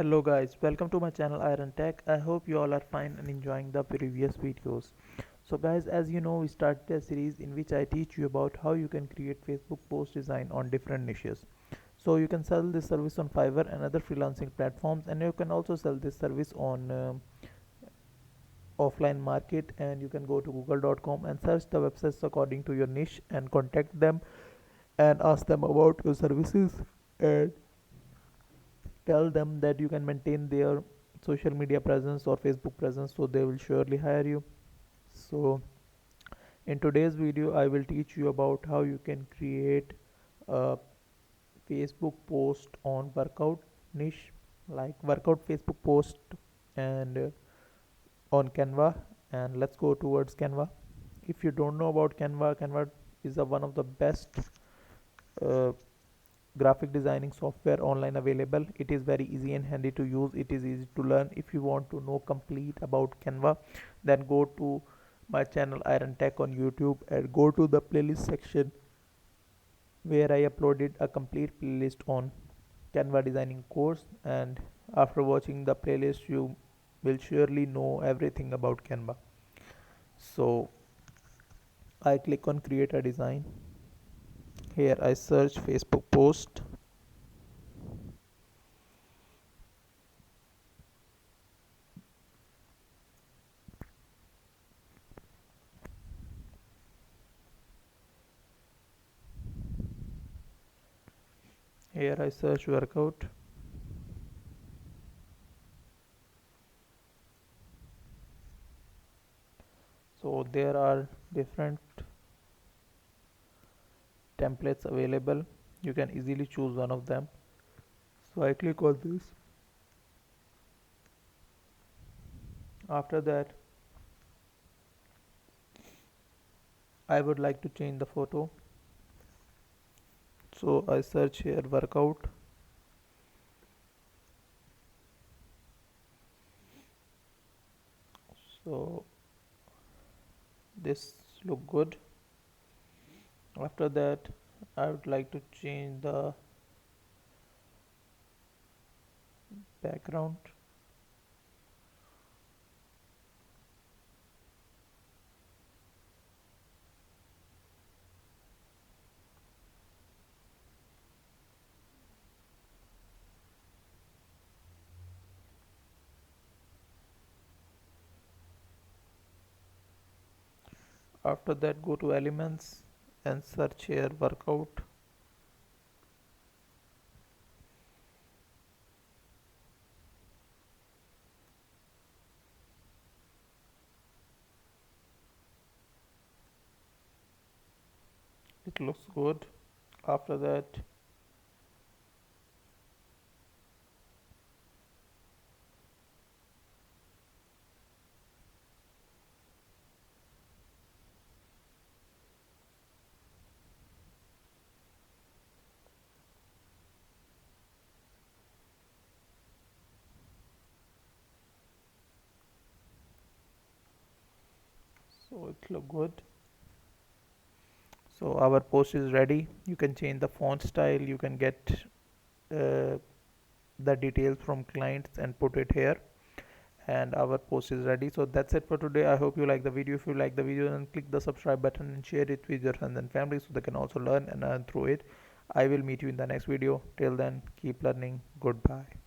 Hello guys, welcome to my channel Iron Tech. I hope you all are fine and enjoying the previous videos. So guys, as you know, we started a series in which I teach you about how you can create Facebook post design on different niches. So you can sell this service on Fiverr and other freelancing platforms, and you can also sell this service on offline market, and you can go to google.com and search the websites according to your niche and contact them and ask them about your services and tell them that you can maintain their social media presence or Facebook presence, so they will surely hire you. So in today's video I will teach you about how you can create a Facebook post on workout niche, like workout Facebook post, and on Canva. And let's go towards Canva. If you don't know about Canva is one of the best uh, graphic designing software online available. It is very easy and handy to use. It is easy to learn. If you want to know complete about Canva, then go to my channel Iron Tech on YouTube and go to the playlist section where I uploaded a complete playlist on Canva designing course. And after watching the playlist, you will surely know everything about Canva. So I click on create a design. Here I search Facebook post. Here I search workout. So there are different templates available. You can easily choose one of them. So I click on this. After that, I would like to change the photo. So I search here workout. So this look good. After that, I would like to change the background. After that, go to elements and search here workout. It looks good. After that, so it look good. So our post is ready. You can change the font style. You can get uh, the details from clients and put it here, and our post is ready. So that's it for today. I hope you like the video. If you like the video, then click the subscribe button and share it with your friends and family so they can also learn and earn through it. I will meet you in the next video. Till then, keep learning. Goodbye.